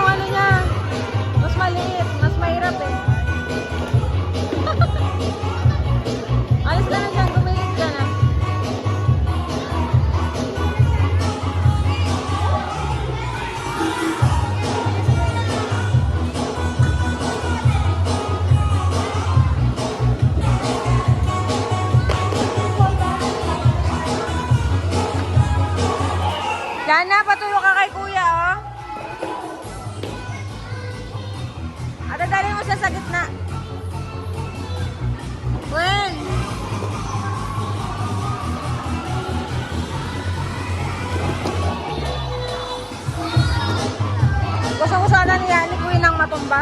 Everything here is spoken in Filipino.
yung ano niya. Mas maliit. Mas mahirap eh. Alis ka na dyan. Tumingin ka na. Yan na, patulo ka kay kuya, oh. At dadali mo siya sa gitna. When? Gusto ko sana ni kuya ng matumba.